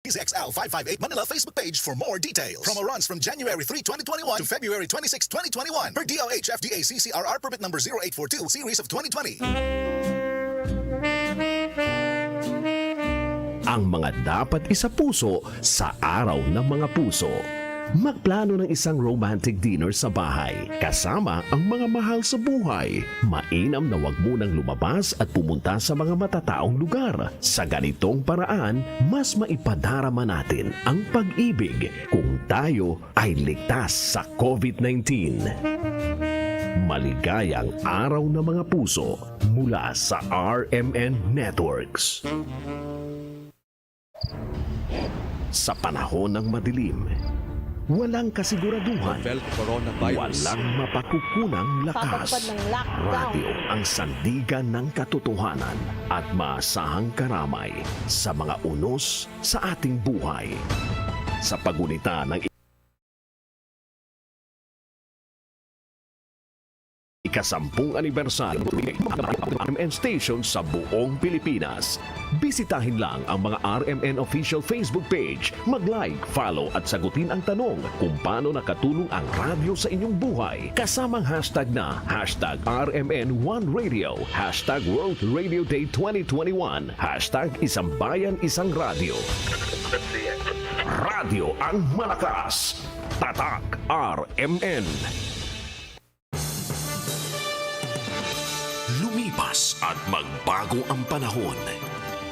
DZXL 558 Manila Facebook page for more details. Promo runs from January 3, 2021 to February 26, 2021 per DOH FDA CCRR permit number 0842 series of 2020. Ang mga dapat isapuso sa araw ng mga puso. Magplano ng isang romantic dinner sa bahay kasama ang mga mahal sa buhay. Mainam na wag munang lumabas at pumunta sa mga matataong lugar. Sa ganitong paraan, mas maipadarama natin ang pag-ibig kung tayo ay ligtas sa COVID-19. Maligayang araw ng mga puso mula sa RMN Networks. Sa panahon ng madilim, walang kasiguraduhan, walang mapakukunang lakas. Radio ang sandigan ng katotohanan at maasahang karamay sa mga unos sa ating buhay. Sa pagunita ng ika-10 anibersaryo ng RMN station sa buong Pilipinas. Bisitahin lang ang mga RMN official Facebook page, mag-like, follow at sagutin ang tanong kung paano nakatulong ang radyo sa inyong buhay. Kasamang hashtag na hashtag RMN One Radio, hashtag World Radio Day 2021, hashtag Isang Bayan Isang Radyo. Radyo ang malakas. Tatak RMN. Lumipas at magbago ang panahon.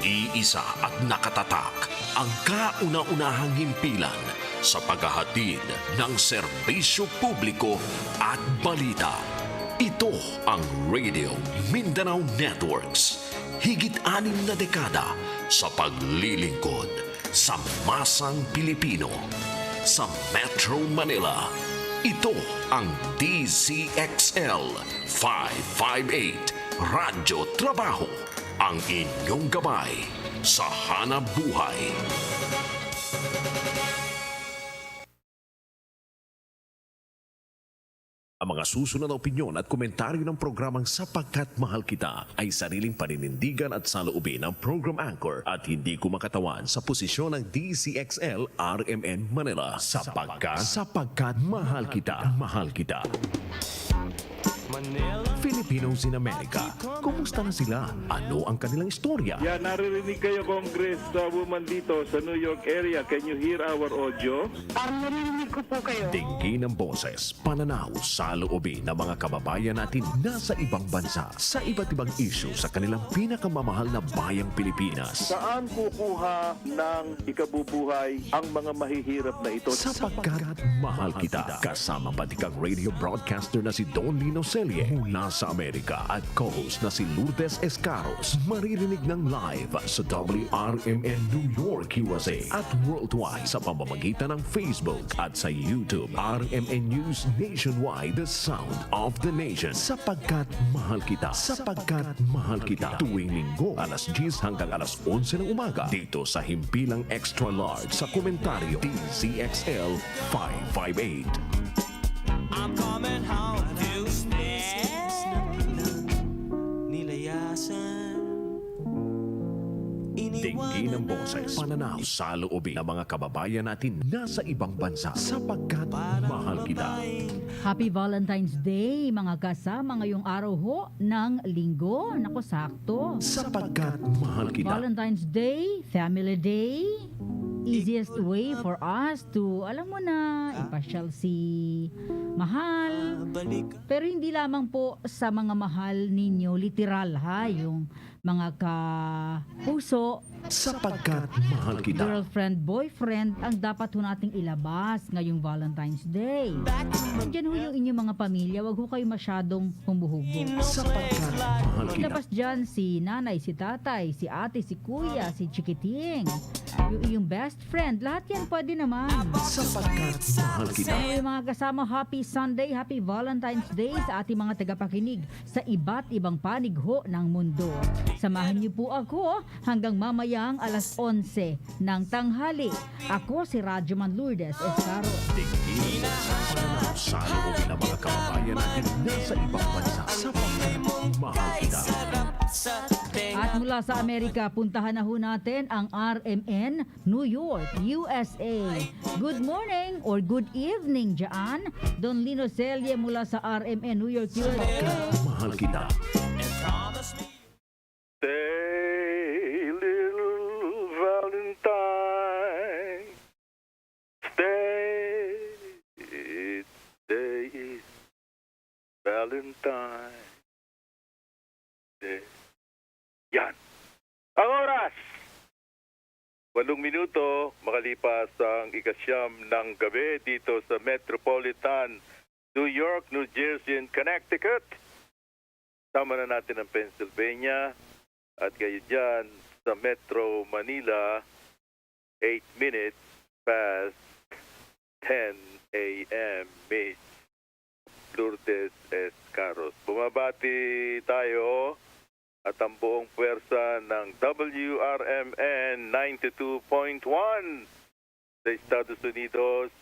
Iisa at nakatatak ang kauna-unahang himpilan sa paghahatid ng serbisyo publiko at balita. Ito ang Radio Mindanao Networks. Higit 6 na dekada sa paglilingkod sa masang Pilipino. Sa Metro Manila, ito ang DZXL 558 Radyo Trabaho, ang inyong gabay sa hanap buhay. Ang mga susunod na opinyon at komentaryo ng programang Sapagkat Mahal Kita ay sariling paninindigan at saloobin ng program anchor at hindi kumakatawan sa posisyon ng DZXL RMN Manila. Sapagkat Mahal Kita. Mahal Kita. Filipinos in America, kumusta na sila? Ano ang kanilang istorya? Yeah, naririnig kayo, Congresswoman dito sa New York area. Can you hear our audio? Naririnig ko po kayo. Dinggin ng boses, pananaw, saloobin ng mga kababayan natin nasa ibang bansa sa iba't ibang issue sa kanilang pinakamamahal na bayang Pilipinas. Saan kukuha ng ikabubuhay ang mga mahihirap na ito? Sapagkat Mahal Kita, kasama batikang radio broadcaster na si Don Lino mula sa Amerika at co-host na si Lourdes Escaros. Maririnig ng live sa WRMN New York, USA at worldwide sa pamamagitan ng Facebook at sa YouTube. RMN News Nationwide, the sound of the nation. Sapagkat Mahal Kita. Sapagkat Mahal Kita. Tuwing linggo, alas 10 hanggang alas 11 ng umaga. Dito sa Himpilang Extra Large sa komentaryo DZXL 558. I'm coming home to stay. Nilayasan. Dinggin ng boses, pananaw, saloobin ng mga kababayan natin nasa ibang bansa. Sapagkat Mahal Kita. Happy Valentine's Day, mga kasama ngayong araw ho ng linggo. Naku, sakto. Sapagkat Mahal Kita. Valentine's Day, Family Day. Easiest way for us to, alam mo na, ipasyal si mahal. Pero hindi lamang po sa mga mahal ninyo, literal ha, yung mga kapuso. Sapagkat Mahal Kita. Girlfriend, boyfriend, ang dapat ho nating ilabas ngayong Valentine's Day. Nandiyan ho yung inyong mga pamilya, wag ho kayo masyadong humuhubo. Sapagkat Mahal Kita. Ilabas dyan si nanay, si tatay, si ate, si kuya, si chikiting, yung best friend, lahat yan pwede naman. Sapagkat Mahal Kita. So, yung mga kasama, happy Sunday, happy Valentine's Day sa ating mga tagapakinig sa iba't ibang panig ho ng mundo. Samahan niyo po ako hanggang mamayang alas 11 ng tanghali. Ako si Radyoman Lourdes Escaros. Dinggin ng pananaw, saloobin ng mga kababayan natin nasa ibang bansa. Sapagkat Mahal Kita. At mula sa Amerika, puntahan na ho natin ang RMN, New York, USA. Good morning or good evening dyan. Don Lino Celle mula sa RMN, New York, USA. Mahal kita. and promise me Stay, little Valentine. Stay, stay, Valentine. Stay. Yan. Ang oras! 8 minuto, makalipas ang ikasyam ng gabi dito sa Metropolitan New York, New Jersey, and Connecticut. Sama na natin ang Pennsylvania at kayo dyan sa Metro Manila, 8 minutes past 10 a.m. Miss Lourdes Escaros. Bumabati tayo at ang buong puwersa ng WRMN 92.1 sa Estados Unidos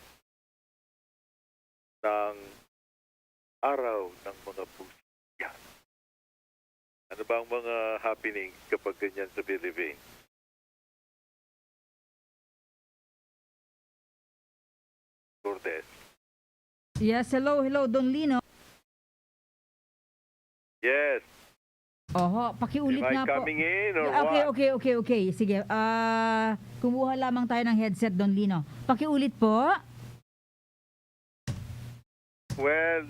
ng Araw ng Mga Puso. Yan. Ano ba ang mga happenings kapag ganyan sa Philippines? Lourdes. Yes, hello, Don Lino. Yes. Oho, pakiulit Am I nga po. coming in or Okay, what? okay. Sige, kumuha lamang tayo ng headset, Don Lino. Pakiulit po. Well,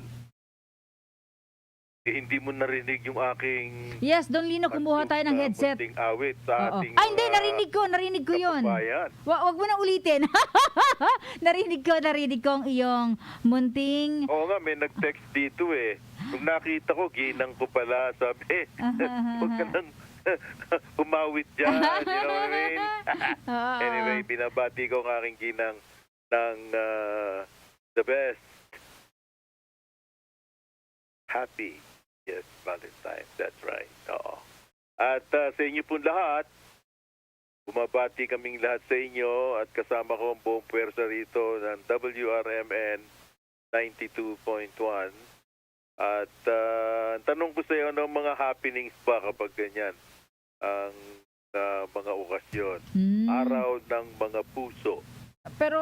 hindi mo narinig yung aking Yes, Don Lino, kumuha tayo ng headset. munting awit sa Oo. ating Ay, hindi, narinig ko yun. kababayan. Wag mo na ulitin. narinig ko ang iyong munting... Oo nga, may nag-text dito eh. Nung nakita ko, ginang ko pala. Sabi, huwag ka nang umawit dyan. You know what I mean? Anyway, binabati ko ang aking ginang ng the best. Happy. Yes, Valentine. That's right. Oo. At sa inyo pong lahat, bumabati kaming lahat sa inyo at kasama ko ang buong puwersa rito ng WRMN 92.1. At tanong ko sa iyo, ano mga happenings pa kapag ganyan ang mga okasyon? Araw ng mga puso. Pero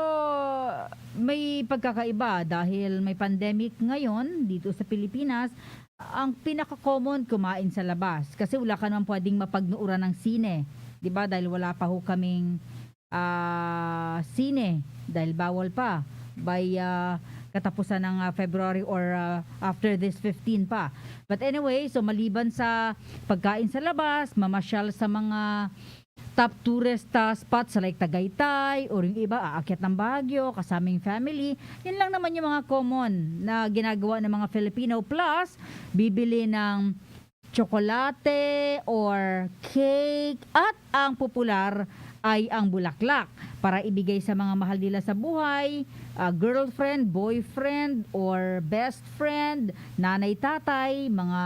may pagkakaiba dahil may pandemic ngayon dito sa Pilipinas. Ang pinaka-common, kumain sa labas. Kasi wala ka naman pwedeng mapagnuuran ng sine. 'Di ba? Dahil wala pa ho kaming sine. Dahil bawal pa. By katapusan ng February or after this 15 pa. But anyway, so maliban sa pagkain sa labas, mamasyal sa mga top tourist spots sa like Tagaytay or yung iba aakyat ng Baguio kasaming family. Yan lang naman yung mga common na ginagawa ng mga Filipino, plus bibili ng tsokolate or cake at ang popular ay ang bulaklak para ibigay sa mga mahal nila sa buhay, girlfriend, boyfriend, or best friend, nanay, tatay, mga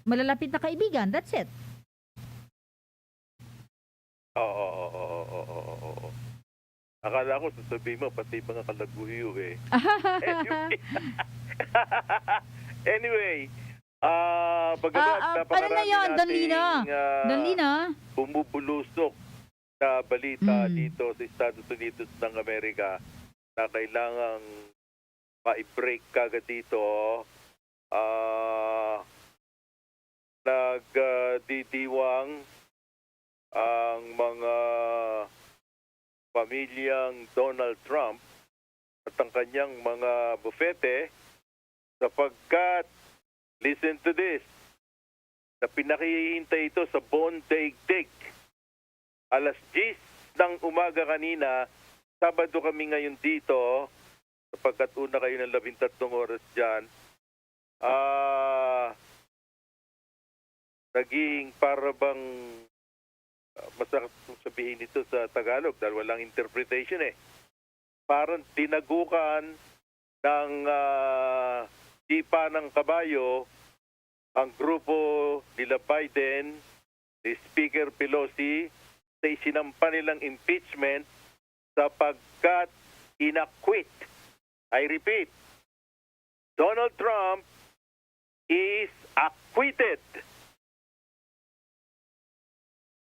malalapit na kaibigan. That's it. Oo. Akala ko sasabihin mo, pati mga kalaguyo eh. Anyway, bagamat ano na yun, Don Lino? Don Lino? bumubulusok na balita dito sa Estados Unidos ng Amerika na kailangang ma-break kagad dito. Nagdidiwang ang mga pamilyang Donald Trump at ang kanyang mga bufete sapagkat, listen to this, na pinakihintay ito sa Bondaigdig. Alas 10 ng umaga kanina, Sabado kami ngayon dito, sapagkat una kayo ng 13 oras dyan, naging para bang masakit sabihin ito sa Tagalog dahil walang interpretation eh. Parang tinagukan ng tipa ng kabayo ang grupo nila Biden, ni Speaker Pelosi, sa isinampa nilang impeachment sapagkat inakwit. I repeat, Donald Trump is acquitted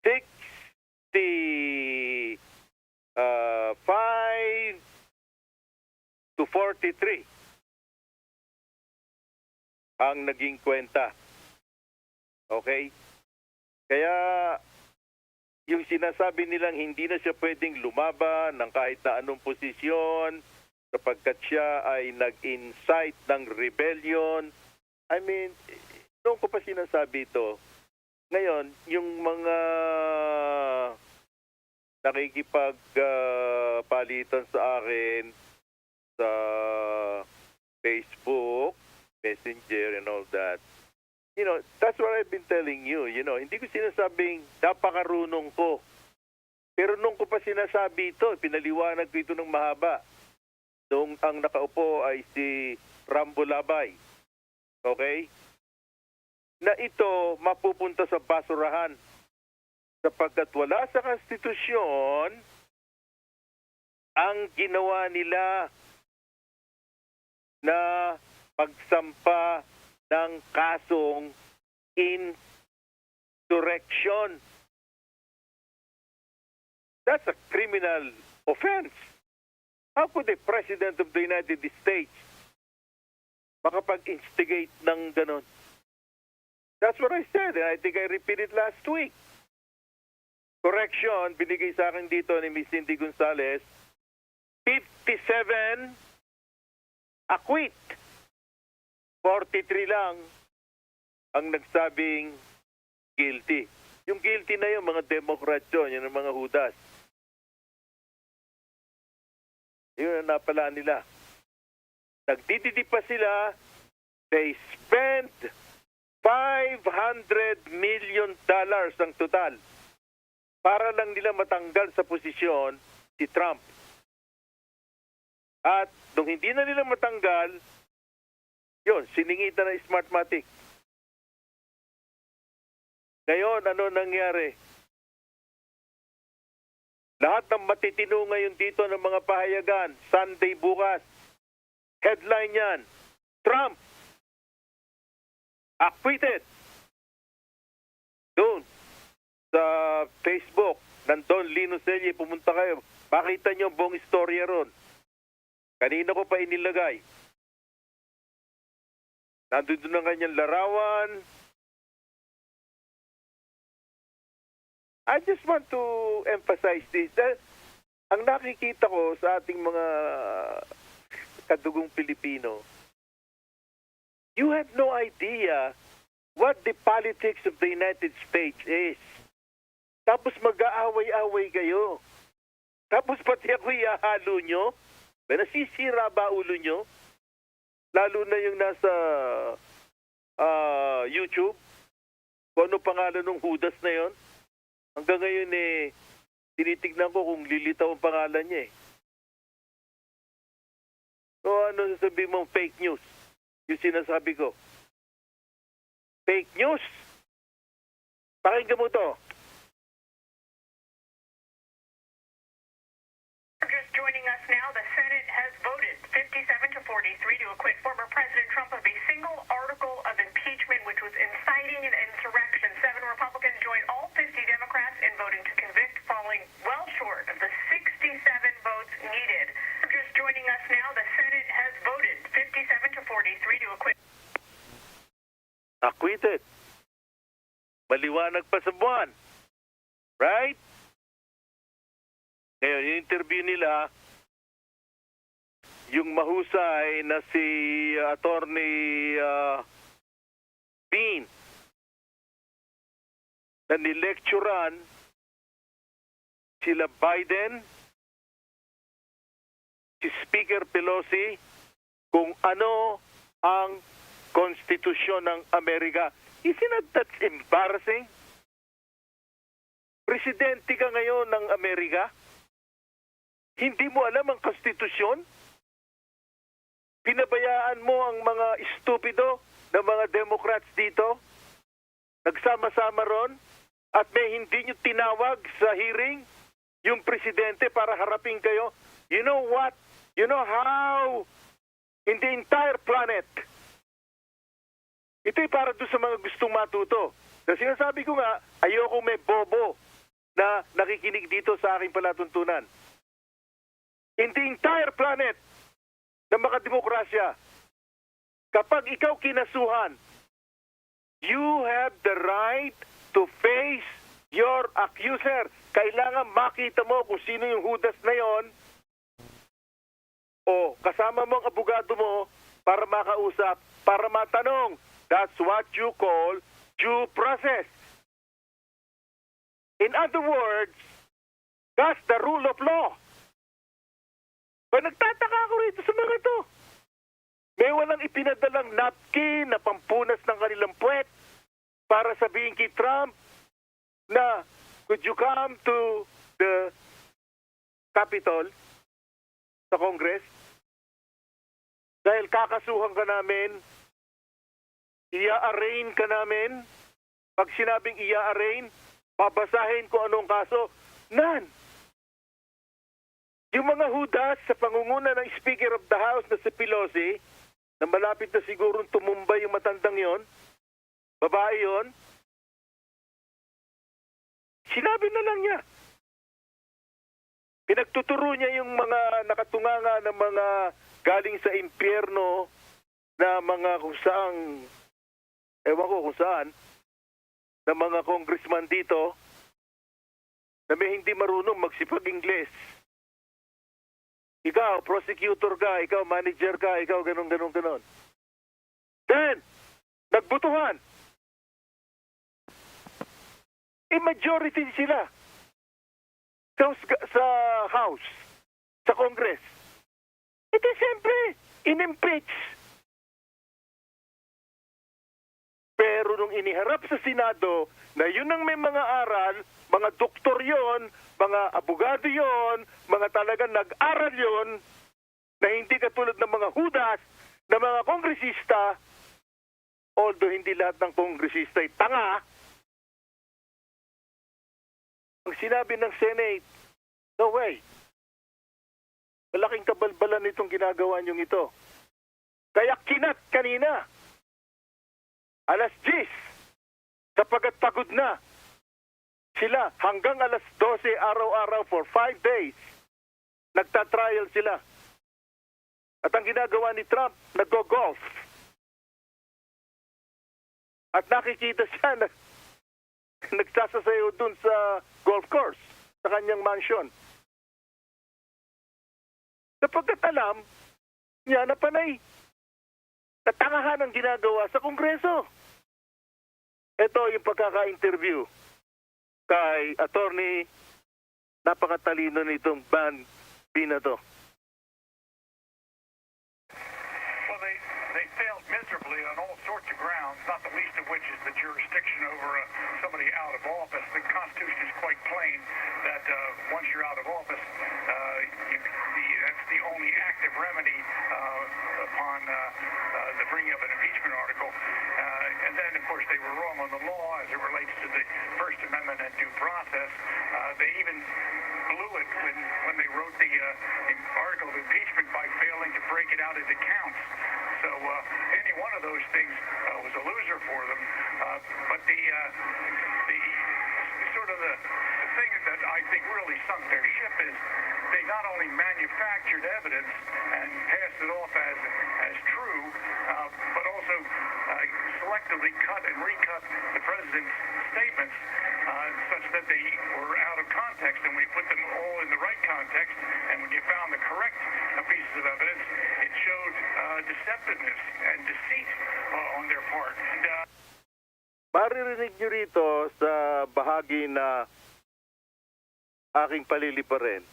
65 to 43 ang naging kwenta. Okay? Kaya yung sinasabi nilang hindi na siya pwedeng lumaban ng kahit na anong posisyon sapagkat siya ay nag-incite ng rebellion. I mean, noon ko pa sinasabi ito. Ngayon, yung mga nakikipagpalitan sa akin sa Facebook, Messenger and all that, you know, that's what I've been telling you. You know, hindi ko sinasabing napakarunong ko. Pero nung ko pa sinasabi ito, pinaliwanag ko ito ng mahaba. Nung ang nakaupo ay si Rambo Labay. Okay? Na ito mapupunta sa basurahan. Sapagkat wala sa konstitusyon ang ginawa nila na pagsampa ng kasong insurrection. That's a criminal offense. How could the President of the United States makapag-instigate ng ganon? That's what I said, and I think I repeated last week. Correction, binigay sa akin dito ni Miss Cindy Gonzalez, 57 acquit. 43 lang ang nagsabing guilty. Yung guilty na yung mga Democrat yun, yung mga Judas. Yun ang napala nila. Nagdididi pa sila, they spent $500 million ang total para lang nila matanggal sa posisyon si Trump. At nung hindi na nila matanggal, yun, siningitan na Smartmatic. Ngayon, ano nangyari? Lahat ng matitino ngayon dito ng mga pahayagan, Sunday bukas, headline yan, Trump, acquitted. Doon, sa Facebook, nandun, Lino, Celle, pumunta kayo. Makita nyo ang buong istorya ron. Kanina ko pa inilagay. Nandun doon ang kanyang larawan. I just want to emphasize this. Ang nakikita ko sa ating mga kadugong Pilipino, you have no idea what the politics of the United States is. Tapos mag-aaway-away kayo. Tapos pati ako ihahalo nyo. May nasisira ba ulo nyo? Lalo na yung nasa YouTube. Kung ano pangalan ng Judas na yon. Hanggang ngayon tinitignan ko kung lilitaw ang pangalan niya eh. So ano sasabihin mong fake news? Yung sinasabi ko. Fake news? Pakinggan mo to. Just joining us now, the Senate has voted 57 to 43 to acquit former President Trump of a single article of impeachment, which was inciting an insurrection. 7 Republicans joined all 50 Democrats in voting to convict, falling well short of the 67 votes needed. Just joining us now, the Senate has voted 57 to 43 to acquit. Acquitted. Maliwanag pa sa buwan. Right? Ngayon, yung interview nila, yung mahusay na si Attorney Bean na nilecturan sila Biden, si Speaker Pelosi, kung ano ang konstitusyon ng Amerika. Isn't that embarrassing? Presidente ka ngayon ng Amerika? Hindi mo alam ang konstitusyon? Pinabayaan mo ang mga estupido na mga Democrats dito? Nagsama-sama ron? At may hindi nyo tinawag sa hearing yung presidente para harapin kayo? You know what? You know how in the entire planet, ito'y para doon sa mga gustong matuto. Kasi sinasabi ko nga, ayoko may bobo na nakikinig dito sa aking palatuntunan. In the entire planet ng makademokrasya, kapag ikaw kinasuhan, you have the right to face your accuser. Kailangan makita mo kung sino yung hudas na yon o kasama mo ang abogado mo para makausap, para matanong. That's what you call due process. In other words, that's the rule of law. Ba nagtataka ako rito sa mga to. May walang ipinadalang napkin na pampunas ng kanilang puwet para sabihin kay Trump na could you come to the Capitol sa Congress? Dahil kakasuhan ka namin, i-arraign ka namin. Pag sinabing i-arraign, babasahin ko anong kaso. None. Yung mga hudas sa pangunguna ng Speaker of the House na si Pelosi, na malapit na sigurong tumumbay yung matandang yon, babae yon, sinabi na lang niya. Pinagtuturo niya yung mga nakatunganga ng mga galing sa impyerno na mga kung saang, ewan ko kung saan, na mga congressman dito na may hindi marunong magsipag-Ingles. Ikaw, prosecutor ka, ikaw, manager ka, ikaw, ganon. Then, nagbutuhan. Majority sila sa House, sa Congress. Ito siyempre, in-impeach. Pero nung iniharap sa Senado na yun ang may mga aral, mga doktor yon, mga abogado yon, mga talagang nag-aral yon, na hindi katulad ng mga hudas, na mga kongresista, although hindi lahat ng kongresista ay tanga, ang sinabi ng Senate, no way. Malaking kabalbalan itong ginagawa niyong ito. Kaya kinat kanina, alas 10, sapagat pagod na sila hanggang alas 12 araw-araw for 5 days, nagtatrial sila. At ang ginagawa ni Trump, nag-golf. At nakikita siya na nagsasasayaw dun sa golf course, sa kanyang mansion. Sapagkat alam niya na panay natangahan ang ginagawa sa Kongreso. Ito yung pagkaka-interview kay attorney, napakatalino nitong Bandi na to. Well, they failed miserably on all sorts of grounds, not the least of which is the jurisdiction over somebody out of office. The Constitution is quite plain that once you're out of office, that's the only active remedy upon the bringing of an impeachment article. And then, of course, they were wrong on the law as it relates to the First Amendment and due process. They even blew it when they wrote the article of impeachment by failing to break it out into counts. So any one of those things was a loser for them. But the sort of the thing that I think really sunk their ship is they not only manufactured evidence and passed it off as true, but also selectively cut and recut the president's statements such that they were out of context. And when you put them all in the right context, and when you found the correct pieces of evidence, it showed deceptiveness and deceit on their part. Maririnig nyo rito sa bahagi na aking paliliparin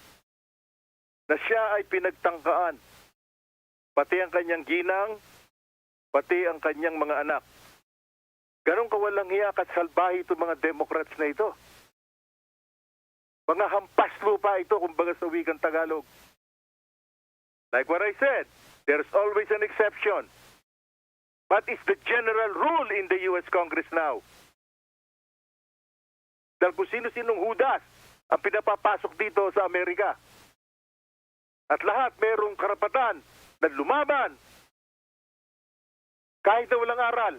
na siya ay pinagtangkaan, pati ang kanyang ginang, pati ang kanyang mga anak. Ganong kawalang hiya at salbahe itong mga Democrats na ito. Mga hampas lupa ito, kumbaga sa wikang Tagalog. Like what I said, there's always an exception. But it's the general rule in the U.S. Congress now. Dahil kung sino-sinong hudas ang pinapapasok dito sa Amerika. At lahat mayroong karapatan na lumaban kahit na walang aral.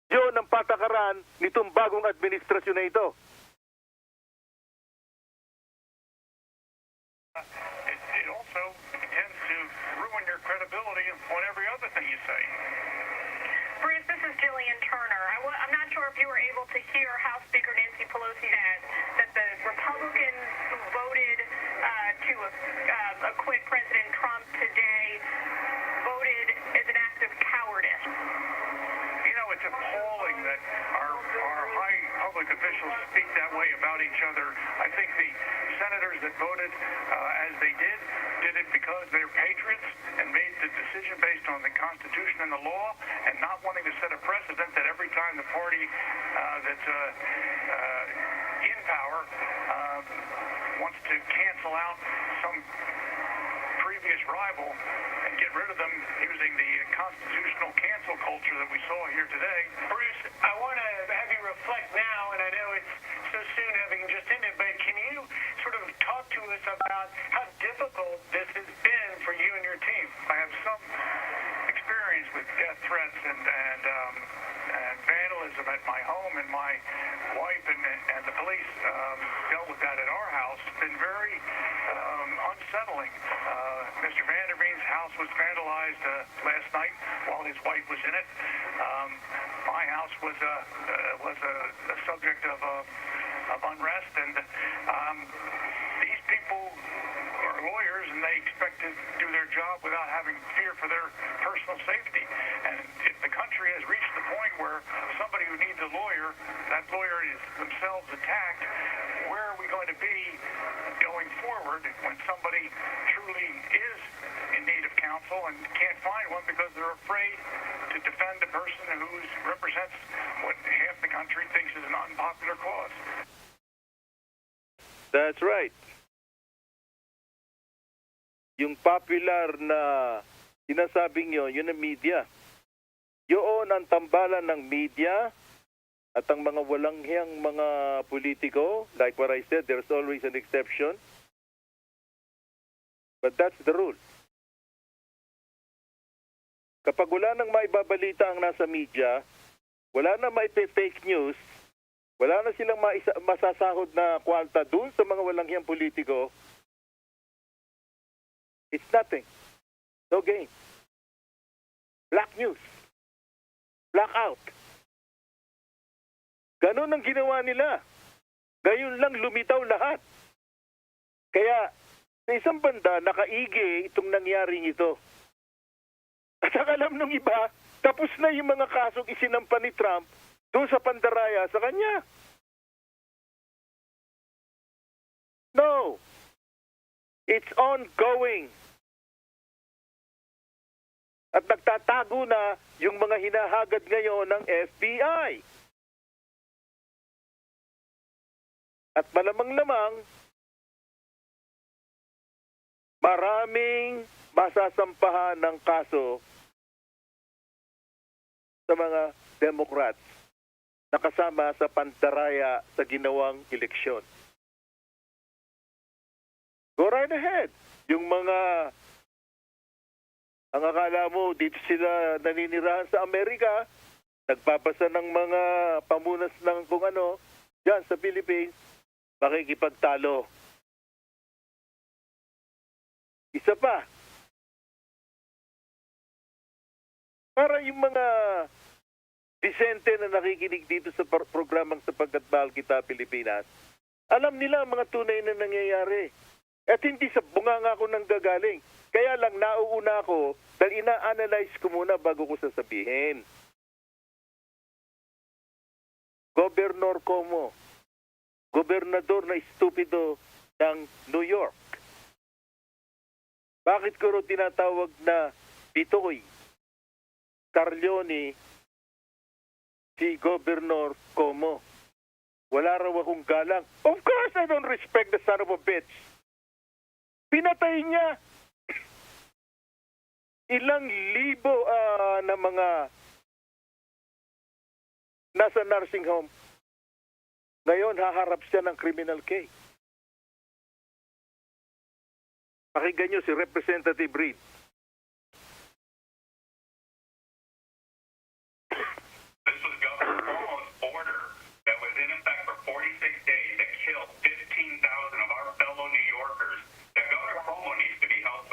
Yun ang patakaran nitong bagong administrasyon na ito. also tends to ruin your credibility on every other thing you say. Bruce, this is Jillian Turner. I'm not sure if you were able to hear House Speaker Nancy Pelosi that the Republicans who voted to acquit President Trump today voted as an act of cowardice. You know, it's appalling that our high public officials speak that way about each other. I think the senators that voted as they did it because they're patriots and made the decision based on the Constitution and the law, and not wanting to set a precedent that every time the party that's in power wants to cancel out some previous rival and get rid of them using the constitutional cancel culture that we saw here today. Bruce, I want to have you reflect now, and I know it's so soon having just ended, but can you sort of talk to us about how difficult this has been for you and your team? I have some experience with death threats and vandalism at my home, and my wife and the police dealt with that at our house. It's been very unsettling. Mr. Vanderveen's house was vandalized last night while his wife was in it. My house was a subject of unrest, and these people are lawyers, and they expect to do their job without having fear for their personal safety. And if the country has reached the point where somebody who needs a lawyer, that lawyer is themselves attacked, where are we going to be going forward when somebody truly is in need of counsel and can't find one because they're afraid to defend a person who represents what half the country thinks is an unpopular cause? That's right. Yung popular na sinasabing yun ang media. Yun ang tambalan ng media at ang mga walang hiyang mga politiko. Like what I said, there's always an exception. But that's the rule. Kapag wala nang maibabalita ang nasa media, wala na may fake news, wala na silang masasahod na kwanta dun sa mga walang hiyang politiko, it's nothing. No gain. Black news. Blackout. Ganun ang ginawa nila. Gayon lang lumitaw lahat. Kaya, sa isang banda, nakaigi itong nangyaring ito. At ang alam ng iba, tapos na yung mga kasong isinampa ni Trump doon sa pandaraya sa kanya. No. It's ongoing. At nagtatago na yung mga hinahagad ngayon ng FBI. At malamang-lamang, maraming masasampahan ng kaso sa mga Democrats na kasama sa pandaraya sa ginawang eleksyon. Go right ahead. Yung mga ang akala mo dito sila naninirahan sa Amerika, nagbabasa ng mga pamunas ng kung ano, dyan sa Philippines, makikipagtalo. Isa pa, para yung mga disente na nakikinig dito sa programang Sapagkat Mahal Kita Pilipinas, alam nila ang mga tunay na nangyayari. At hindi sa bunganga ko nang gagaling. Kaya lang nauuna ako dahil ina-analyze ko muna bago ko sasabihin. Governor Como, gobernador na estupido ng New York. Bakit ko rin tinatawag na Bitoy, Carleone, si Governor Como? Wala raw akong galang. Of course I don't respect the son of a bitch. Pinatay niya ilang libo na mga nasa nursing home. Ngayon, haharap siya ng criminal case. Pakinggan niyo si Representative Reid. This was Governor Cuomo's order that was in effect for 46 days that killed 15,000 of our fellow New Yorkers. That Governor Cuomo needs to be held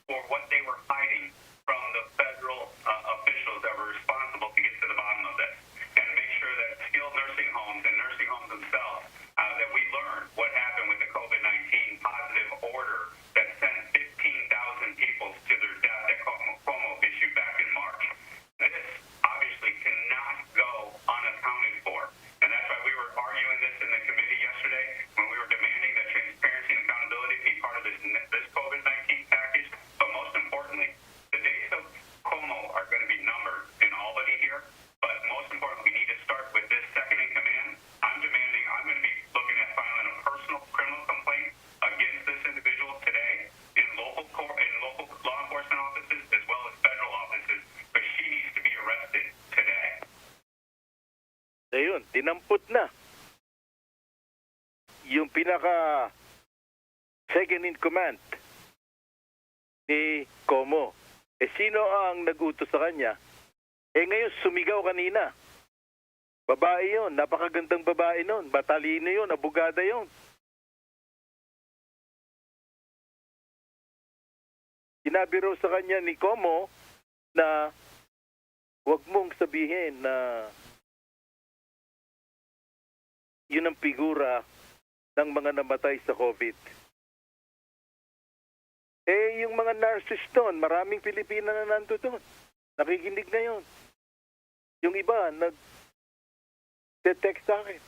for what they were hiding from the federal officials that were responsible to get to the bottom of this and make sure that skilled nursing homes and nursing homes themselves, that we learned what happened with the COVID-19 positive order that sent 15,000 people to their death that Cuomo issued back in March. This obviously cannot go unaccounted for. And that's why we were arguing this in the committee yesterday when we were demanding that transparency and accountability be part of this COVID-19 package. But most importantly, the days of Cuomo are going to be numbered in Albany here. But most importantly, we need to start with this second in command. I'm going to be looking at filing a personal criminal complaint against this individual today in local law enforcement offices as well as federal offices. But she needs to be arrested today. Ayun, dinampot na. Yung pinaka second in command ni Como. Sino ang nag-utos sa kanya? Ngayon sumigaw kanina. Babae yon, napakagandang babae nun. Matalino yon, abogada yon. Sinabi raw sa kanya ni Como na huwag mong sabihin na yun ang figura ng mga namatay sa COVID. Yung mga nurses doon, maraming Pilipina na nando doon. Nakikinig na yun. Yung iba, nag-text sa akin.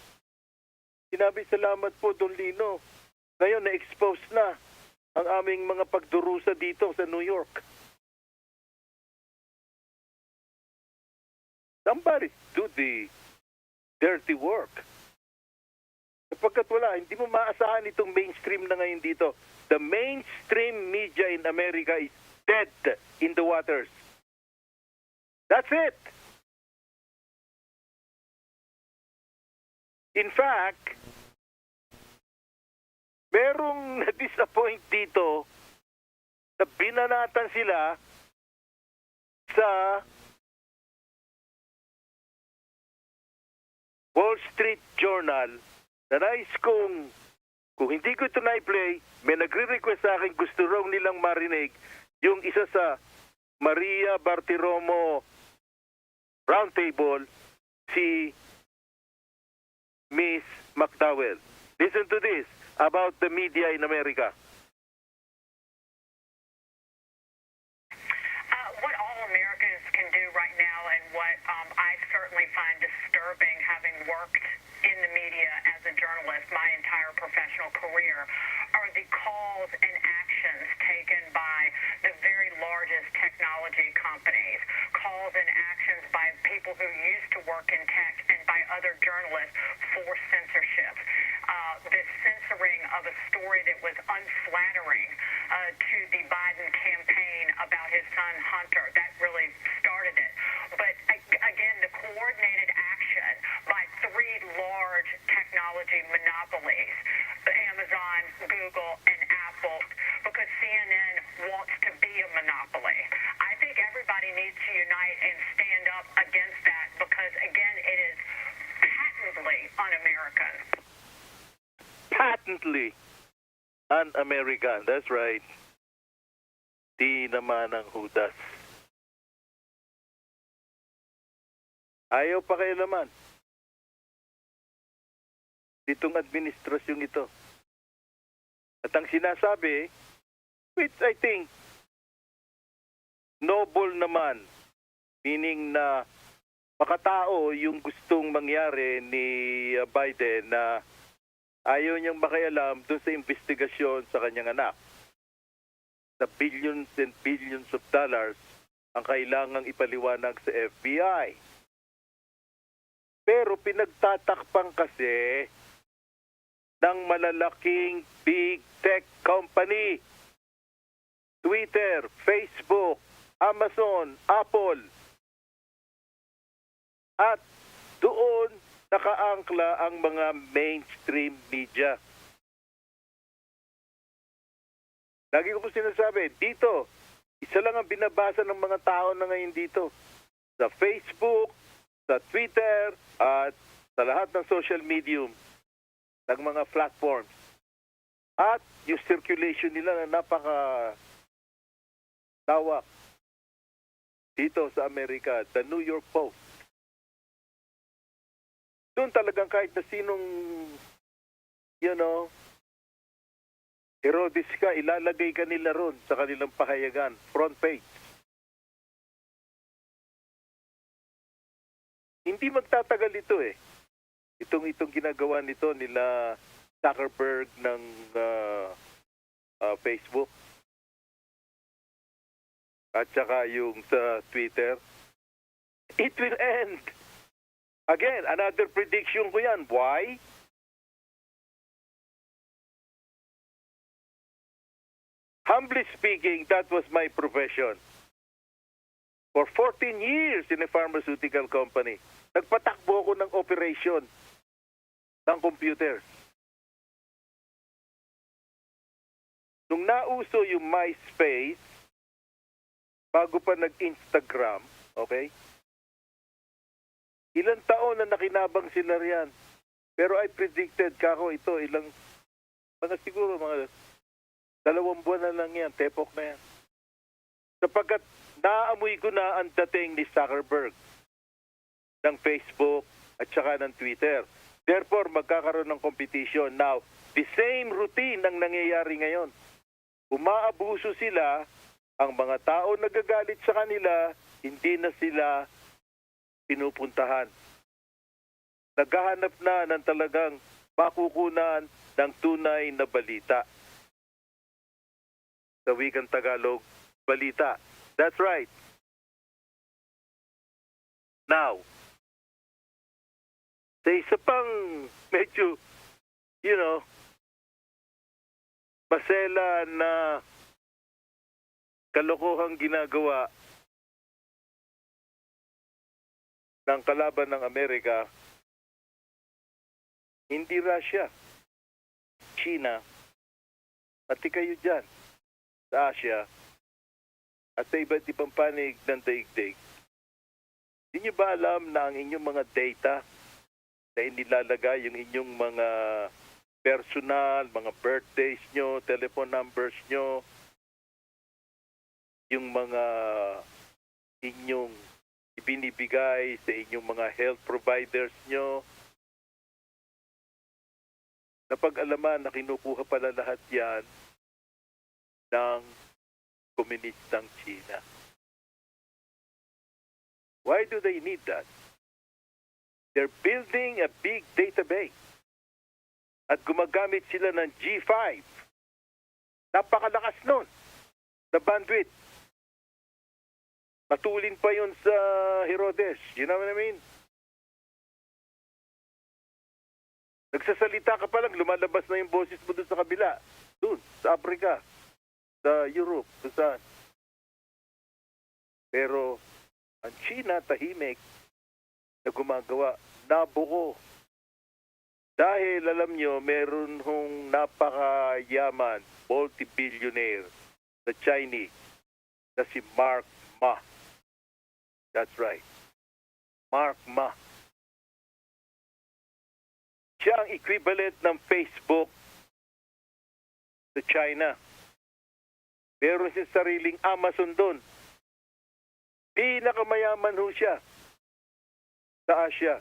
Sinabi, salamat po, Don Lino. Ngayon, na-expose na ang aming mga pagdurusa dito sa New York. Somebody do the dirty work. Sapagkat wala, hindi mo maasahan itong mainstream na ngayon dito. The mainstream media in America is dead in the waters. That's it. In fact, merong na-disappoint dito na binanatan sila sa Wall Street Journal na nais kung hindi ko ito na-play, may nagre-request sa akin, gusto raw nilang marinig yung isa sa Maria Bartiromo Roundtable, si Miss McDowell. Listen to this about the media in America. What all Americans can do right now, and what I certainly find disturbing, having worked in the media as a journalist my entire professional career, are the calls and actions taken by the very largest technology companies, calls and actions by people who used to work in tech and by other journalists for censorship. The censoring of a story that was unflattering to the Biden campaign about his son Hunter, that really started it. But again, the coordinated action by three large technology monopolies, Amazon, Google, and Apple, because CNN wants to be a monopoly. I think everybody needs to unite and stand up against that because, again, it is patently un-American. Patently un-American. That's right. Di naman ang hudas. Ayaw pa kayo naman ditong administrasyong ito. At ang sinasabi, which I think noble naman, meaning na makatao yung gustong mangyari ni Biden na ayaw niyang makialam doon sa investigasyon sa kanyang anak. Na billions and billions of dollars ang kailangang ipaliwanag sa FBI. Pero pinagtatakpan kasi ng malalaking big tech company. Twitter, Facebook, Amazon, Apple. At doon nakaangkla ang mga mainstream media. Lagi ko po sinasabi, dito, isa lang ang binabasa ng mga tao na ngayon dito. Sa Facebook, sa Twitter, at sa lahat ng social medium ng mga platforms. At yung circulation nila na tawak dito sa Amerika, the New York Post. Doon talagang kahit na sinong, Herodes ka, ilalagay ka nila ron sa kanilang pahayagan, front page. Hindi magtatagal ito eh. Itong ginagawa nito nila Zuckerberg ng Facebook. At saka yung sa Twitter. It will end. Again, another prediction ko yan. Why? Humbly speaking, that was my profession. For 14 years in a pharmaceutical company, nagpatakbo ako ng operation ng computer. Nung nauso yung MySpace, bago pa nag-Instagram, okay? Ilang taon na nakinabang sila riyan. Pero I predicted, siguro mga 2 buwan na lang yan, tepok na yan. Sapagkat naamoy ko na ang dating ni Zuckerberg ng Facebook at saka ng Twitter. Therefore, magkakaroon ng competition. Now, the same routine ang nangyayari ngayon. Umaabuso sila, ang mga tao nagagalit sa kanila, hindi na sila pinupuntahan. Naghahanap na ng talagang makukunan ng tunay na balita. Sa wikang Tagalog, balita. That's right. Now, sa isa pang medyo, masela na kalokohang ginagawa ng kalaban ng Amerika, hindi Russia, China, pati kayo dyan sa Asia at sa iba't ibang panig ng daigdig. Hindi nyo ba alam na ang inyong mga data na inilalagay, yung inyong mga personal, mga birthdays nyo, telephone numbers nyo, yung mga inyong ibinibigay sa inyong mga health providers nyo, napag-alaman na kinukuha pala lahat yan ng komunistang China. Why do they need that? They're building a big database at gumagamit sila ng G5. Napakalakas nun na bandwidth. Matulin pa yun sa Herodes. You know what I mean? Nagsasalita ka pa lang, lumalabas na yung boses mo doon sa kabila. Doon, sa Africa, sa Europe, kung saan. Pero, ang China, tahimik, na gumagawa, nabuko. Dahil, alam nyo, meron hong napakayaman, multi-billionaire, na Chinese, na si Mark Ma. That's right. Mark Ma. Siya ang equivalent ng Facebook sa China. Meron siya sariling Amazon doon. Pinakamayaman ho siya sa Asia.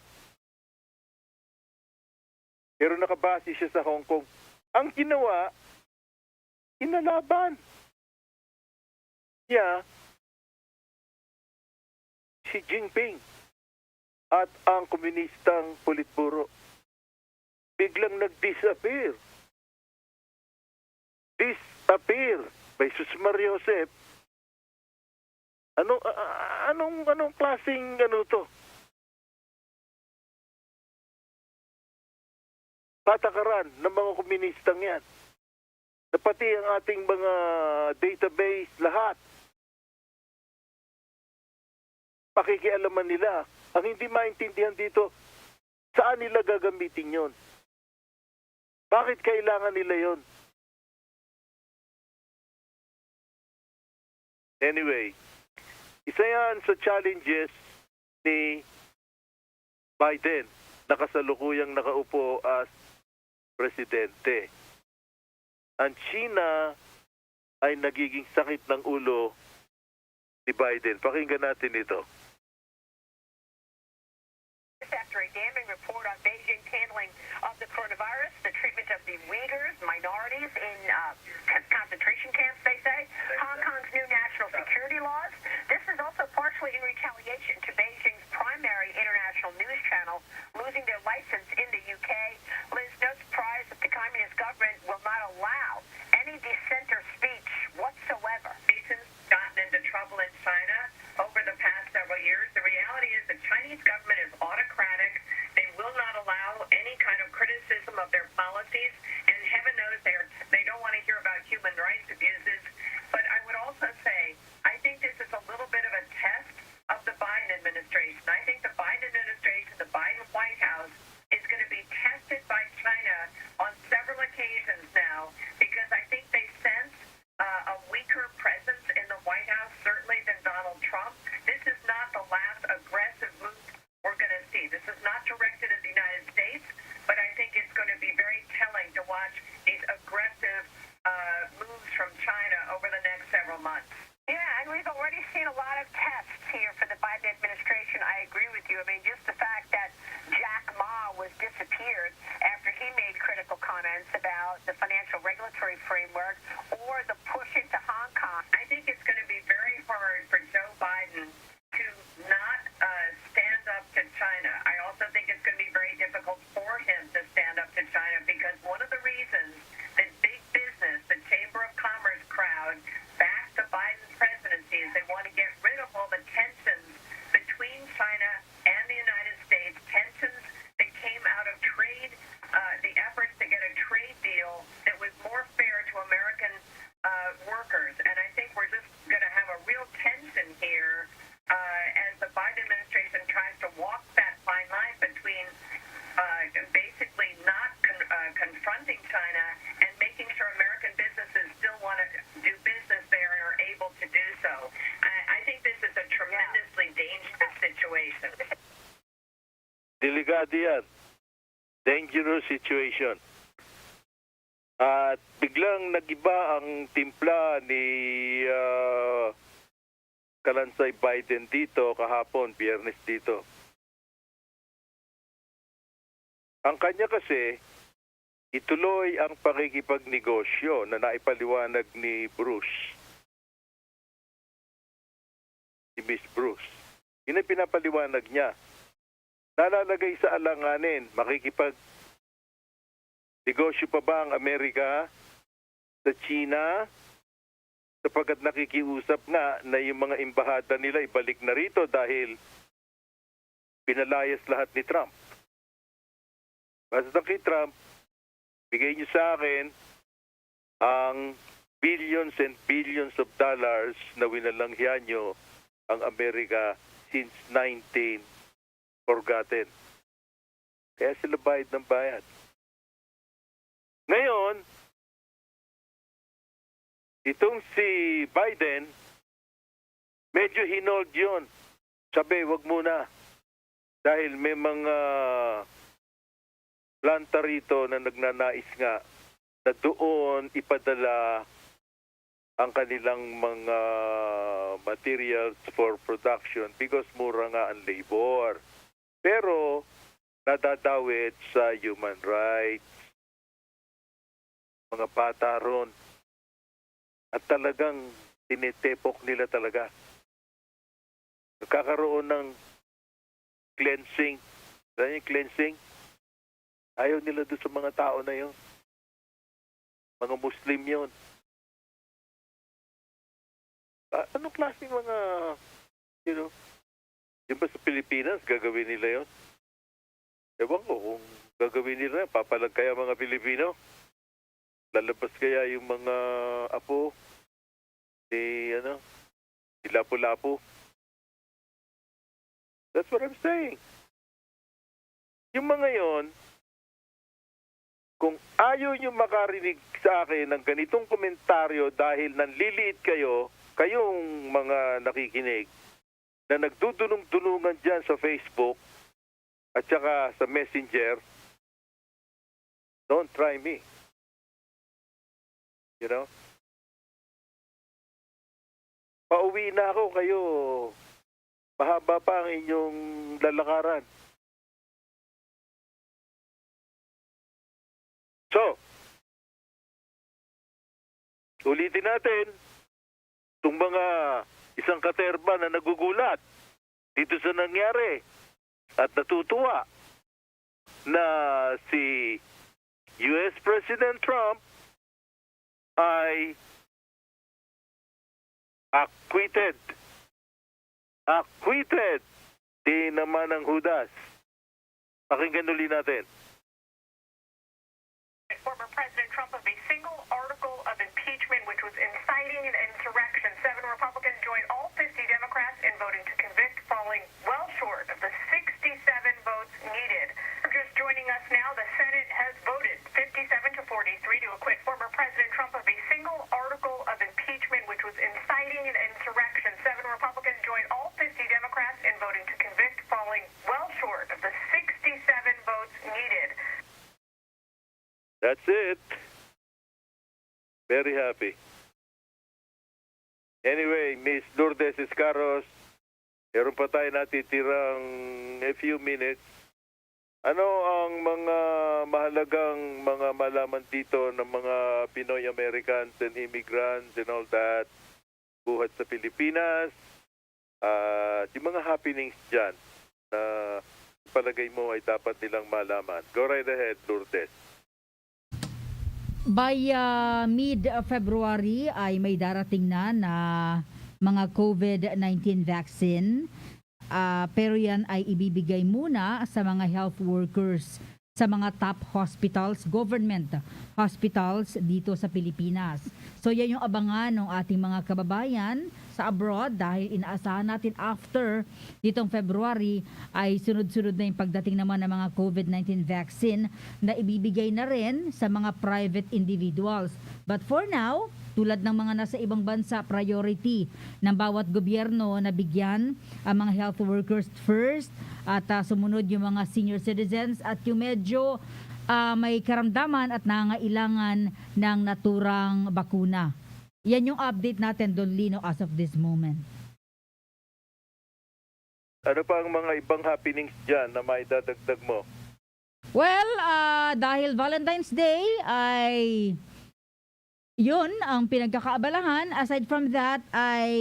Pero nakabase siya sa Hong Kong. Ang ginawa, inalaban niya si Jinping at ang komunistang politburo. Biglang nag-disappear. Disappear. By Sus Maria Josep. Anong klaseng to? Patakaran ng mga komunistang yan. Na pati ang ating mga database, lahat. Pakikialaman nila. Ang hindi maintindihan dito, saan nila gagamitin yon? Bakit kailangan nila yon? Anyway, isa yan sa challenges ni Biden na kasalukuyang nakaupo as presidente. Ang China ay nagiging sakit ng ulo ni Biden. Pakinggan natin ito. After a damning report on Beijing's handling of the coronavirus, the treatment of the Uyghurs, minorities in concentration camps, they say, Hong Kong's new national security laws. This is also partially in retaliation to Beijing's primary international news channel losing their license in the UK. Liz, no surprise that the communist government will not allow any dissenter speech whatsoever. Beijing's gotten into trouble in China over the past several years. The reality is the Chinese government is autocratic. They will not allow any kind of criticism of their policies, and heaven knows they don't want to hear about human rights abuses. But I would also say, I think this is a little bit of a test of the Biden administration. I think the Biden administration, the Biden White House, is going to be tested by China on several occasions now, because I think they sense a weaker presence in the White House, certainly than Donald Trump. This is not the last aggressive move we're going to see. This is not directed at the United States, but I think it's going to be very telling to watch these aggressive moves from China over the next several months. Yeah, and we've already seen a lot of tests here for the Biden administration. I agree with you. I mean, just the fact that Jack Ma was disappeared after he made critical comments about the financial regulatory framework or the push into Hong Kong. I think it's going to be very hard for Joe Biden to not stand up to China. I also think it's going to be very difficult for him to stand up to China, because one of the reasons that big business, the Chamber of Commerce crowd, backed the Biden presidency is they want to get rid of all the tensions between China and the United States, tensions that came out of trade, the efforts to get a trade deal that was more fair to American workers. And I think we're just going to have a real tension here as the Biden administration tries to walk that fine line between basically not confronting China and making sure American businesses still want to do business there and are able to do so. I think this is a tremendously dangerous situation. Delikado yan. Dangerous situation. At biglang nagiba ang timpla ni Kalansay Biden dito kahapon, Biyernes dito. Ang kanya kasi, ituloy ang pakikipagnegosyo na naipaliwanag ni Bruce. Si Miss Bruce. Yun ang pinapaliwanag niya. Nalalagay sa alanganin, negosyo pa ba ang Amerika sa China? Sapagkat nakikiusap nga na yung mga embahada nila ibalik na rito dahil pinalayas lahat ni Trump. Basta kay Trump, bigay niyo sa akin ang billions and billions of dollars na winalanghian niyo ang Amerika since 19 forgotten. Kaya sila bayad ng bayad. Ngayon, itong si Biden, medyo hinold yun. Sabi, wag muna. Dahil may mga planta rito na nagnanais nga na doon ipadala ang kanilang mga materials for production because mura nga ang labor. Pero nadadawit sa human rights, mga bata ron. At talagang tinitepok nila talaga. Nagkakaroon ng cleansing. Alam yung cleansing? Ayaw nila doon sa mga tao na yun. Mga Muslim yun. Anong klaseng mga, yung ba sa Pilipinas, gagawin nila yun? Ewan ko, kung gagawin nila, papalag kaya mga Pilipino? Lalabas kaya yung mga apo, si Lapu-Lapu? That's what I'm saying. Yung mga yon, kung ayaw nyo makarinig sa akin ng ganitong komentaryo dahil nanliliit kayo, kayong mga nakikinig, na nagdudulong-dulungan dyan sa Facebook at saka sa Messenger, don't try me. You know? Pauwi na ako, kayo. Mahaba pa ang inyong lalakaran. So, ulitin natin itong mga isang katerba na nagugulat dito sa nangyari at natutuwa na si US President Trump ay acquitted. Acquitted. Di naman ang hudas. Pakinggan uli natin. Former President Trump of a single article of impeachment, which was inciting an insurrection. 7 Republicans joined all 50 Democrats in voting to convict, falling well short of the 67 votes needed. Just joining us now, the Senate has voted 57 to 43 to acquit former President Trump of a single article of impeachment, which was inciting an insurrection. 7 Republicans joined all 50 Democrats in voting to convict, falling well short of the 67 votes needed. That's it. Very happy. Anyway, Miss Lourdes Escaros, meron pa tayo natitirang a few minutes. Ano ang mga mahalagang mga malaman dito ng mga Pinoy Americans and immigrants and all that buhat sa Pilipinas? Yung mga happenings dyan na palagay mo ay dapat nilang malaman. Go right ahead, Lourdes. By mid-February ay may darating na mga COVID-19 vaccine. Pero yan ay ibibigay muna sa mga health workers sa mga top hospitals, government hospitals dito sa Pilipinas. So yan yung abangan ng ating mga kababayan sa abroad dahil inaasahan natin after ditong February ay sunod-sunod na yung pagdating naman ng mga COVID-19 vaccine na ibibigay na rin sa mga private individuals. But for now, tulad ng mga nasa ibang bansa, priority ng bawat gobyerno na bigyan ang mga health workers first at sumunod yung mga senior citizens at yung medyo may karamdaman at nangailangan ng naturang bakuna. Yan yung update natin, Don Lino, as of this moment. Ano pa ang mga ibang happenings dyan na maidadagdag mo? Well, dahil Valentine's Day ay yun ang pinagkakaabalahan. Aside from that ay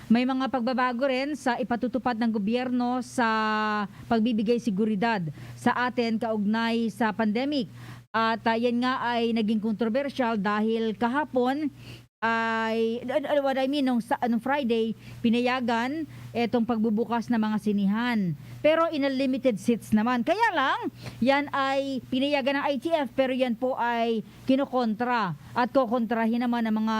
may mga pagbabago rin sa ipatutupad ng gobyerno sa pagbibigay seguridad sa atin kaugnay sa pandemic. At yan nga ay naging controversial dahil kahapon ay what I mean nung Friday pinayagan etong pagbubukas ng mga sinihan pero in a limited seats naman, kaya lang yan ay pinayagan ng ITF pero yan po ay kinokontra at kokontrahin naman ng mga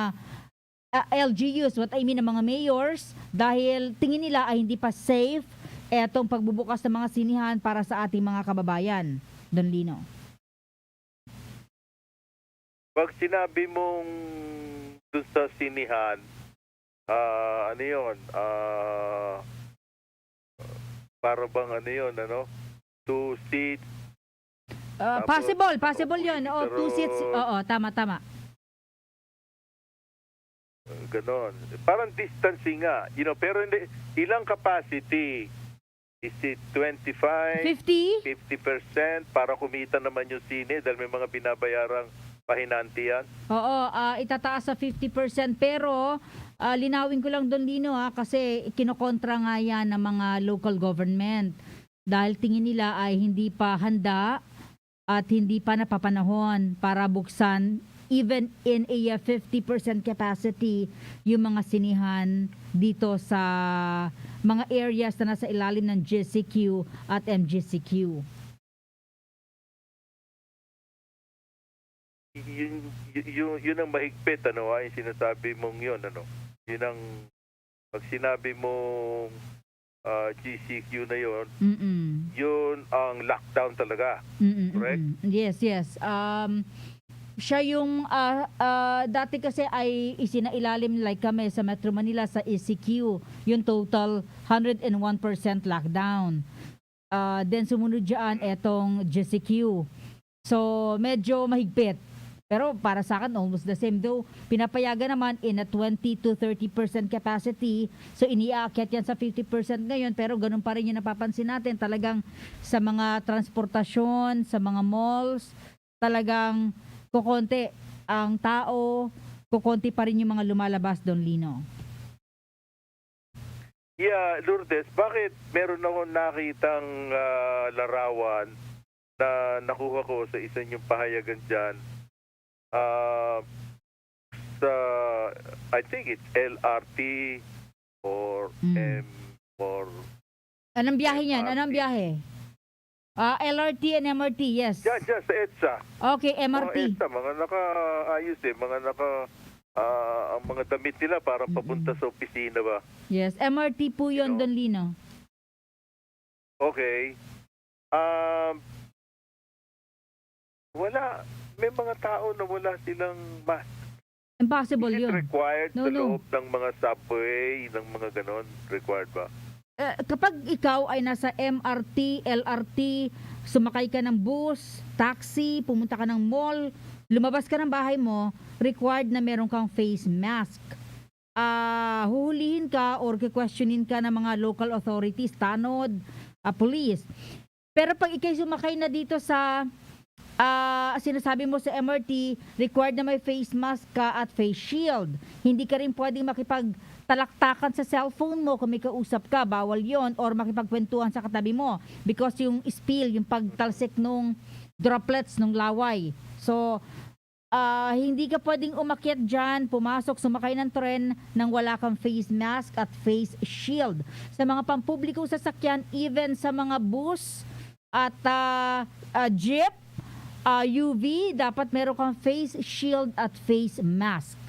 LGUs, what I mean ng mga mayors, dahil tingin nila ay hindi pa safe etong pagbubukas ng mga sinihan para sa ating mga kababayan. Don Lino, pag sinabi mong dun sa sinihan, ano yun? Para bang ano yun, ano? 2 seats? possible yun. O, 2 seats. Oo, tama. Ganon. Parang distancing nga. You know, pero hindi, ilang capacity? Is it 25? 50? 50% para kumita naman yung sine dahil may mga binabayarang pahinanti yan? Oo, itataas sa 50% pero linawin ko lang Don Lino kasi kinokontra nga yan ng mga local government dahil tingin nila ay hindi pa handa at hindi pa napapanahon para buksan even in a 50% capacity yung mga sinihan dito sa mga areas na nasa ilalim ng GCQ at MGCQ. Yun ang mahigpit, ano, ay sinasabi mong yun, ano. Yun ang, pag sinabi mong GCQ na yun, yun ang lockdown talaga. Correct? Yes. Siya yung, dati kasi ay isinailalim like kami sa Metro Manila sa ECQ, yung total 101% lockdown. Then sumunod dyan etong GCQ. So medyo mahigpit. Pero para sa akin, almost the same. Though, pinapayagan naman in a 20 to 30% capacity. So, iniaakyat yan sa 50% ngayon. Pero ganun pa rin yung napapansin natin. Talagang sa mga transportasyon, sa mga malls, talagang kukonti ang tao, kukonti pa rin yung mga lumalabas doon, Lino. Yeah, Lourdes, bakit meron ako nakitang larawan na nakuha ko sa isa niyong pahayagan dyan? Sa, I think it's LRT or or Anong biyahe niyan? MRT. Anong biyahe? LRT and MRT, yes. Dyan, sa EDSA. Okay, MRT. Mga EDSA, mga naka-ayos ang mga damit nila parang papunta sa opisina ba? Yes, MRT po yun, Don Lino. Okay. Wala. May mga tao na wala silang mask. Impossible Is it yun. required No, sa no. loob ng mga subway, ng mga ganon? Required ba? Kapag ikaw ay nasa MRT, LRT, sumakay ka ng bus, taxi, pumunta ka ng mall, lumabas ka ng bahay mo, required na meron kang face mask. Huhulihin ka or questionin ka ng mga local authorities, tanod, police. Pero pag ikay sumakay na dito sa sinasabi mo sa MRT, required na may face mask ka at face shield. Hindi ka rin pwedeng makipagtalaktakan sa cellphone mo kung may kausap ka, bawal yon, or makipagkwentuhan sa katabi mo because yung spill, yung pagtalsik nung droplets ng laway. So, hindi ka pwedeng umakyat dyan, pumasok, sumakay ng tren nang wala kang face mask at face shield. Sa mga pampublikong sasakyan, even sa mga bus at jeep, UV, dapat meron kang face shield at face mask.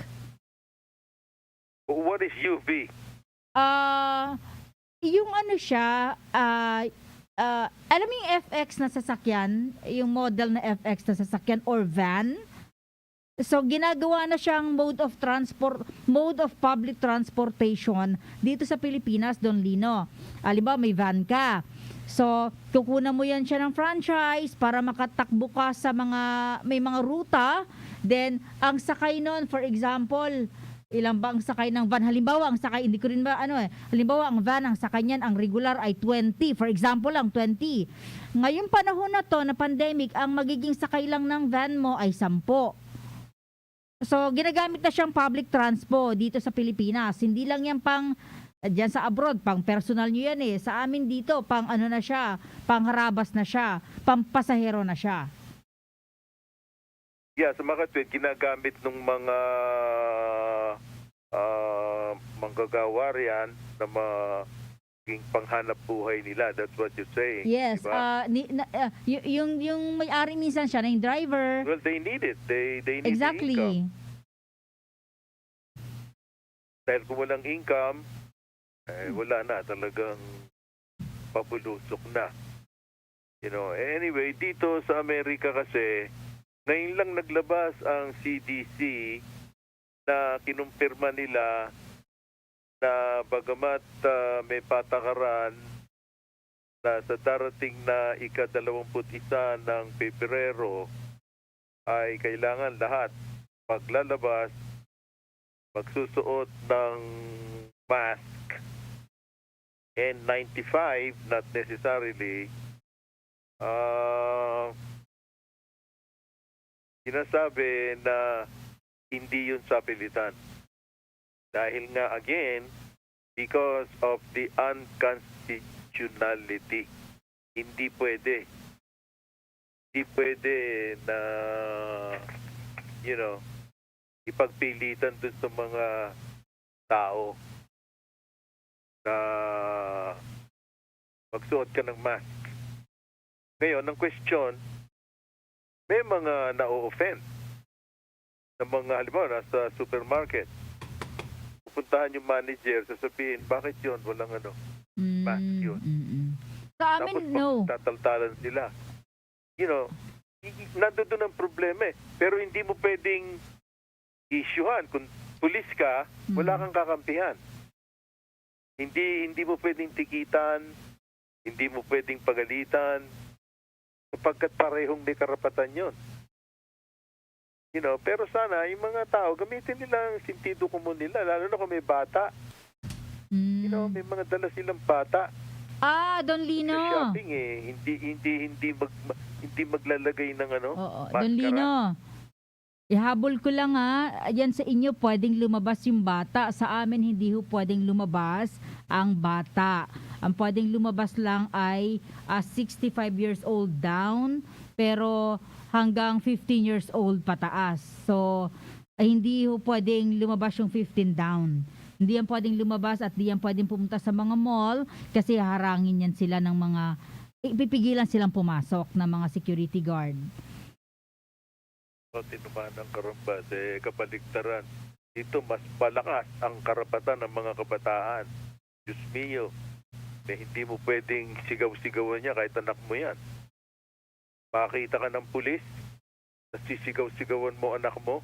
What is UV? Yung ano siya, alam mo yung FX na sasakyan, yung model na FX na sasakyan or van. So ginagawa na siyang mode of public transportation dito sa Pilipinas, Don Lino. Halimbawa may van ka. So, kukunan mo yan siya ng franchise para makatakbo ka sa may mga ruta. Then, ang sakay nun, for example, ilang ba ang sakay ng van? Halimbawa, ang sakay, hindi ko rin ba, halimbawa, ang van, ang sakay niyan, ang regular ay 20. For example lang, 20. Ngayong panahon na to, na pandemic, ang magiging sakay lang ng van mo ay 10. So, ginagamit na siyang public transpo dito sa Pilipinas. Hindi lang yan pang diyan sa abroad, pang personal nyo yan eh. Sa amin dito, pang ano na siya, pang harabas na siya, pang pasahero na siya. Yeah, sa mga tweet, ginagamit ng mga manggagawa yan na maging panghanap buhay nila. That's what you're saying. Yes. Diba? Yung may-ari minsan siya na yung driver. Well, they need it. They need Exactly. the income. Dahil kung walang income, wala na, talagang pabulusok na. Anyway, dito sa Amerika kasi, ngayon lang naglabas ang CDC na kinumpirma nila na bagamat may patakaran na sa darating na ika-21 ng Pebrero ay kailangan lahat paglalabas magsusuot ng mask. N95, not necessarily. Sinasabi na hindi yun sapilitan. Dahil nga, again, because of the unconstitutionality. Hindi pwede. Hindi pwede na, ipagpilitan dun sa mga tao na magsuot ka ng mask. Ngayon, ang question, may mga na-offend na mga, halimbawa, nasa supermarket. Pupuntahan yung manager, sasabihin, bakit yun? Walang mask yun. Sa Tapos amin, no. tataltalan sila. Nandoon ang problema eh. Pero hindi mo pwedeng issuehan. Kung pulis ka, wala kang kakampihan. Hindi mo pwedeng tikitan, hindi mo pwedeng pagalitan, sapagkat parehong may karapatan yun. Pero sana yung mga tao gamitin nila ang sentido común nila, lalo na kung may bata. May mga dala silang bata. Don Lino. Sa shopping hindi maglalagay ng Oo, maskara. Don Lino. Ihabol ko lang yan sa inyo pwedeng lumabas yung bata. Sa amin hindi pwedeng lumabas ang bata. Ang pwedeng lumabas lang ay 65 years old down, pero hanggang 15 years old pataas. So, hindi pwedeng lumabas yung 15 down. Hindi yan pwedeng lumabas at di yan pwedeng pumunta sa mga mall kasi harangin yan sila ng mga, ipipigilan silang pumasok ng mga security guard. Tinuman ng karambas, kapaligtaran. Dito mas malakas ang karapatan ng mga kabataan. Diyos mio, hindi mo pwedeng sigaw-sigawan niya kahit anak mo yan. Makita ka ng pulis, nasisigaw-sigawan mo anak mo,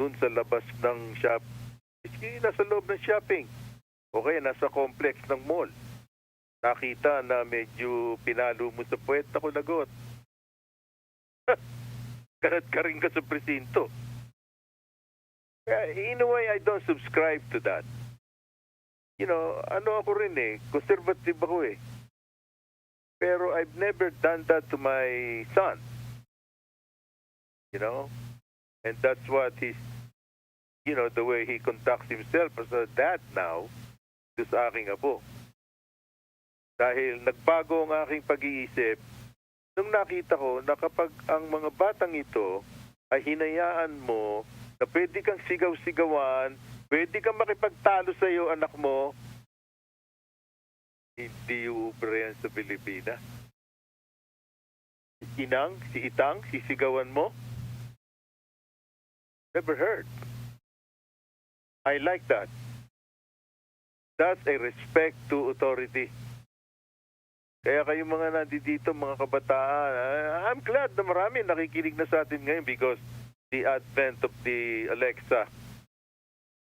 dun sa labas ng shop, nasa loob ng shopping, o kaya nasa complex ng mall. Nakita na medyo pinalo mo sa puwet, ako lagot. Karat-karing ka sa presinto. In a way, I don't subscribe to that. Ako rin conservative ako Pero I've never done that to my son. And that's what he's, the way he conducts himself as a dad now, sa aking apo. Dahil nagbago ang aking pag-iisip nung nakita ko na kapag ang mga batang ito ay hinayaan mo na pwede kang sigaw-sigawan, pwede kang makipagtalo sa iyo anak mo, hindi uubra yan sa Pilipinas. Si Itang, sisigawan mo? Never heard. I like that. That's a respect to authority. Kaya kayong mga nandito, mga kabataan, I'm glad na marami nakikinig na sa atin ngayon because the advent of the Alexa.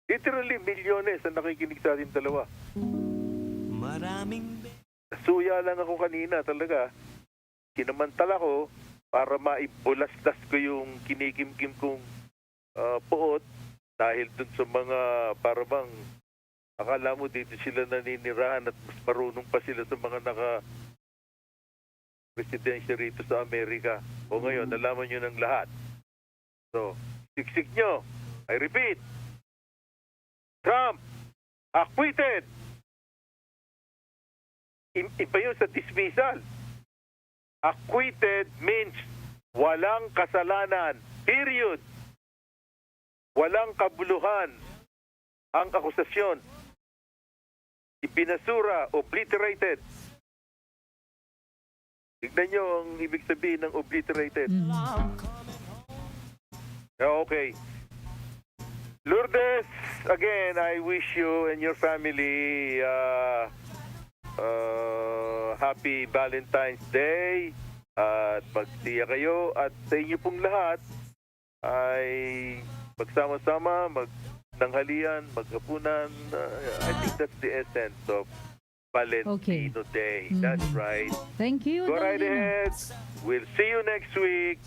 Literally, milyones ang nakikinig sa atin dalawa. Nasuya lang ako kanina talaga. Kinamantala ko para maibulastas ko yung kinikimkim kong puot dahil dun sa mga parabang akala mo dito sila naninirahan at mas marunong pa sila sa mga naka-residensya rito sa Amerika. O ngayon, nalaman nyo ng lahat. So, siksik nyo. I repeat, Trump, acquitted. Iba yun sa dismissal. Acquitted means walang kasalanan. Period. Walang kabuluhan ang akusasyon. Ibinasura, obliterated. Tignan nyo ang ibig sabihin ng obliterated. Okay. Lourdes, again, I wish you and your family happy Valentine's Day. At magsiya kayo. At sa inyo pong lahat ay magsama-sama, tanghalian, maghapunan. I think that's the essence of Valentino Day. That's right. Thank you. Go right ahead. We'll see you next week.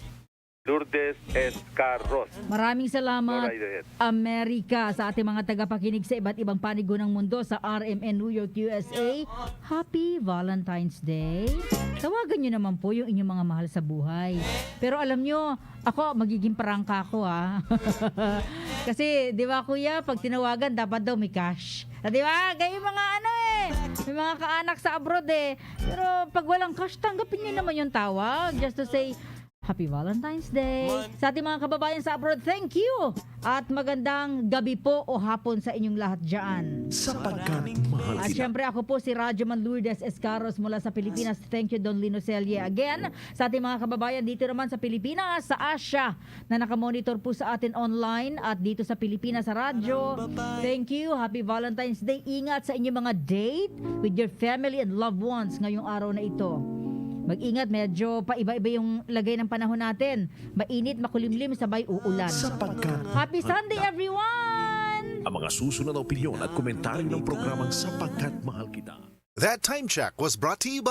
Lourdes Escaros. Maraming salamat, Go right ahead. Amerika, sa ating mga tagapakinig sa iba't ibang panig ng mundo sa RMN New York, USA. Happy Valentine's Day. Tawagan nyo naman po yung inyong mga mahal sa buhay. Pero alam nyo, ako, magiging prangka ako Kasi, di ba kuya, pag tinawagan, dapat daw may cash. Di ba? Gaya mga may mga kaanak sa abroad Pero pag walang cash, tanggapin nyo naman yung tawag. Just to say, Happy Valentine's Day. Sa ating mga kababayan sa abroad, thank you. At magandang gabi po o hapon sa inyong lahat dyan. Sapagkat mahal At kita. syempre ako po si Radyoman Lourdes Escaros mula sa Pilipinas. Thank you, Don Lino Celle. Again, sa ating mga kababayan dito naman sa Pilipinas, sa Asia, na nakamonitor po sa atin online at dito sa Pilipinas sa radyo. Thank you. Happy Valentine's Day. Ingat sa inyong mga date with your family and loved ones ngayong araw na ito. Mag-ingat, medyo paiba-iba yung lagay ng panahon natin. Mainit, makulimlim, sabay uulan. Sapagkat Happy Sunday, everyone! ang mga susunod na opinyon at komentaryo ng programang Sapagkat Mahal Kita. That time check was brought to you by